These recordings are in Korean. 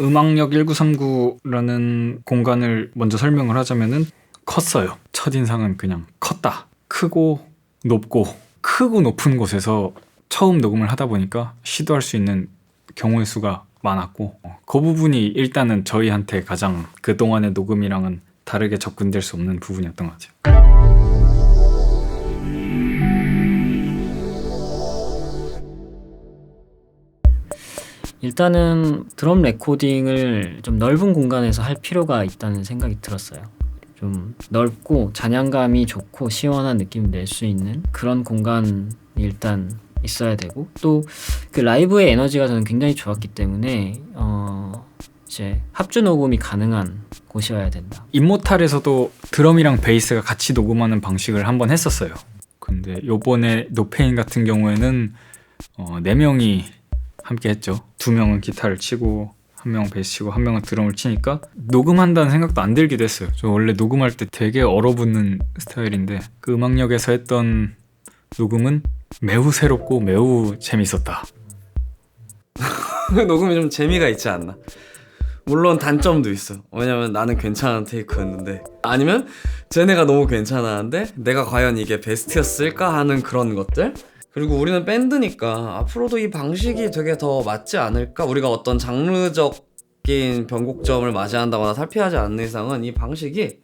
음악역 1939라는 공간을 먼저 설명을 하자면은 컸어요. 첫인상은 그냥 컸다. 크고 높고, 크고 높은 곳에서 처음 녹음을 하다 보니까 시도할 수 있는 경우의 수가 많았고, 그 부분이 일단은 저희한테 가장 그동안의 녹음이랑은 다르게 접근될 수 없는 부분이었던 것 같아요. 일단은 드럼 레코딩을 좀 넓은 공간에서 할 필요가 있다는 생각이 들었어요. 좀 넓고 잔향감이 좋고 시원한 느낌 낼 수 있는 그런 공간이 일단 있어야 되고, 또 그 라이브의 에너지가 저는 굉장히 좋았기 때문에 이제 합주 녹음이 가능한 곳이어야 된다. 임모탈에서도 드럼이랑 베이스가 같이 녹음하는 방식을 한번 했었어요. 근데 요번에 노페인 같은 경우에는 4명이 함께 했죠. 2명은 기타를 치고 1명은 베이스 치고 1명은 드럼을 치니까 녹음한다는 생각도 안 들기도 했어요. 저 원래 녹음할 때 되게 얼어붙는 스타일인데 그 음악역에서 했던 녹음은 매우 새롭고 매우 재밌었다. 녹음이 좀 재미가 있지 않나. 물론 단점도 있어. 왜냐면 나는 괜찮은 테이크였는데, 아니면 쟤네가 너무 괜찮았는데 내가 과연 이게 베스트였을까 하는 그런 것들. 그리고 우리는 밴드니까 앞으로도 이 방식이 되게 더 맞지 않을까. 우리가 어떤 장르적인 변곡점을 맞이한다거나 탈피하지 않는 이상은 이 방식이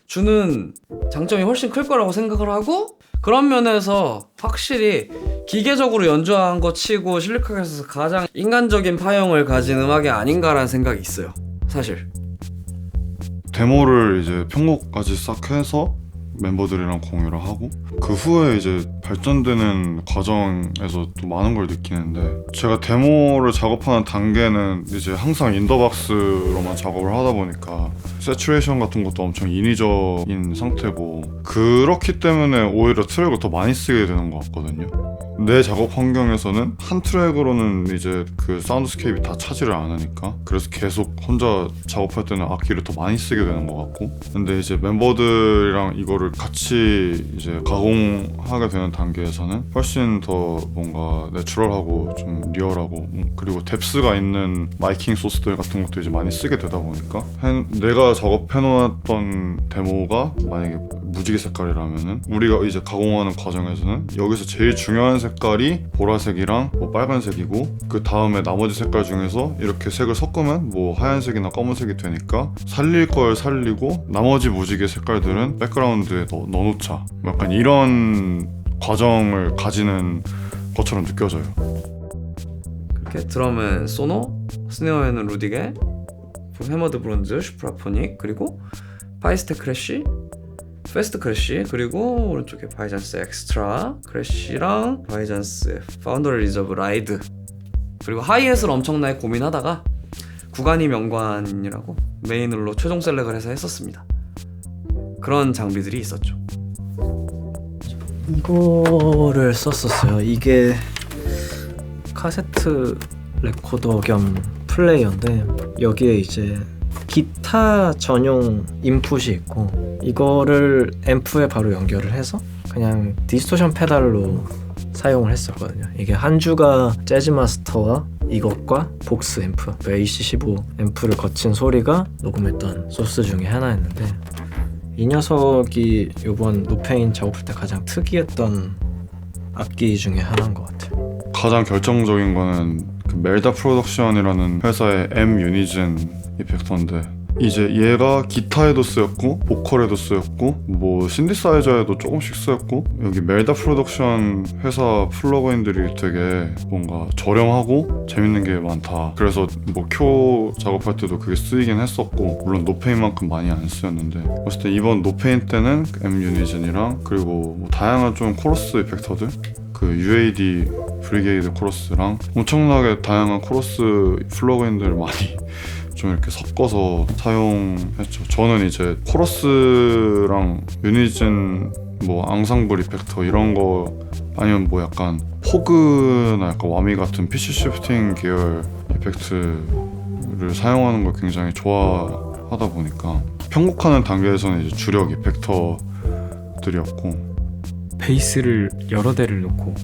주는 장점이 훨씬 클 거라고 생각을 하고, 그런 면에서 확실히 기계적으로 연주한 거 치고 실리카에서 가장 인간적인 파형을 가진 음악이 아닌가라는 생각이 있어요, 사실. 데모를 이제 편곡까지 싹 해서 멤버들이랑 공유를 하고, 그 후에 이제 발전되는 과정에서 또 많은 걸 느끼는데, 제가 데모를 작업하는 단계는 이제 항상 인더박스로만 작업을 하다 보니까 세츄레이션 같은 것도 엄청 인위적인 상태고, 그렇기 때문에 오히려 트랙을 더 많이 쓰게 되는 것 같거든요. 내 작업 환경에서는 한 트랙으로는 이제 그 사운드스케이프이 다 차지를 않으니까, 그래서 계속 혼자 작업할 때는 악기를 더 많이 쓰게 되는 것 같고, 근데 이제 멤버들이랑 이거를 같이 이제 가공하게 되는 단계에서는 훨씬 더 뭔가 내추럴하고 좀 리얼하고, 그리고 뎁스가 있는 마이킹 소스들 같은 것도 이제 많이 쓰게 되다 보니까, 내가 작업해놓았던 데모가 만약에 무지개 색깔이라면은 우리가 이제 가공하는 과정에서는 여기서 제일 중요한 색깔이 보라색이랑 뭐 빨간색이고, 그 다음에 나머지 색깔 중에서 이렇게 색을 섞으면 뭐 하얀색이나 검은색이 되니까 살릴 걸 살리고 나머지 무지개 색깔들은 백그라운드에 넣어놓자, 약간 이런 과정을 가지는 것처럼 느껴져요. 그렇게 드럼은 소노, 스네어에는 루디게, 해머드 브론즈, 슈프라포닉, 그리고 파이스테 크래쉬, 페스트 크래쉬, 그리고 오른쪽에 바이잔스 엑스트라 크래쉬랑 바이잔스 파운더리 리저브 라이드, 그리고 하이햇을 엄청나게 고민하다가 구간이 명관이라고 메인으로 최종 셀렉을 해서 했었습니다. 그런 장비들이 있었죠. 이거를 썼었어요. 이게 카세트 레코더 겸 플레이어인데, 여기에 이제 기타 전용 인풋이 있고, 이거를 앰프에 바로 연결을 해서 그냥 디스토션 페달로 사용을 했었거든요. 이게 한 주가 재즈 마스터와 이것과 복스 앰프, AC15 앰프를 거친 소리가 녹음했던 소스 중에 하나였는데, 이 녀석이 이번 노페인 작업할 때 가장 특이했던 악기 중에 하나인 것 같아요. 가장 결정적인 거는 그 멜다 프로덕션이라는 회사의 M 유니즌 이펙터인데, 이제 얘가 기타에도 쓰였고 보컬에도 쓰였고 뭐 신디사이저에도 조금씩 쓰였고, 여기 멜다 프로덕션 회사 플러그인들이 되게 뭔가 저렴하고 재밌는 게 많다. 그래서 뭐 큐 작업할 때도 그게 쓰이긴 했었고, 물론 노페인만큼 많이 안 쓰였는데, 어쨌든 이번 노페인 때는 M 유니즌이랑 그리고 뭐 다양한 좀 코러스 이펙터들, 그 UAD 브리게이드 코러스랑 엄청나게 다양한 코러스 플러그인들을 많이 좀 이렇게 섞어서 사용했죠. 저는 이제 코러스랑 유니즌 뭐 앙상블 이펙터 이런 거, 아니면 뭐 약간 포그나 약간 와미 같은 PC 시프팅 계열 이펙트를 사용하는 걸 굉장히 좋아하다 보니까 편곡하는 단계에서는 이제 주력 이펙터들이었고, 베이스를 여러 대를 놓고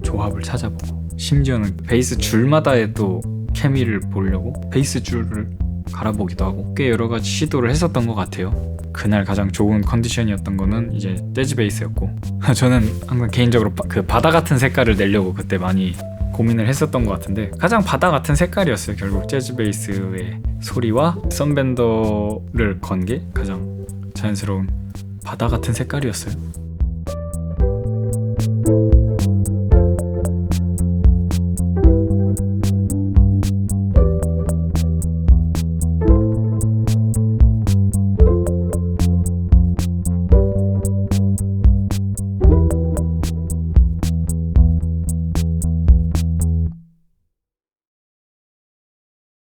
조합을 찾아보고, 심지어는 베이스 줄마다에 또 케미를 보려고 베이스 줄을 갈아보기도 하고 꽤 여러 가지 시도를 했었던 것 같아요. 그날 가장 좋은 컨디션이었던 거는 이제 재즈 베이스였고 저는 항상 개인적으로 그 바다 같은 색깔을 내려고 그때 많이 고민을 했었던 것 같은데 가장 바다 같은 색깔이었어요. 결국 재즈 베이스의 소리와 썬밴더를 건 게 가장 자연스러운 바다 같은 색깔이었어요.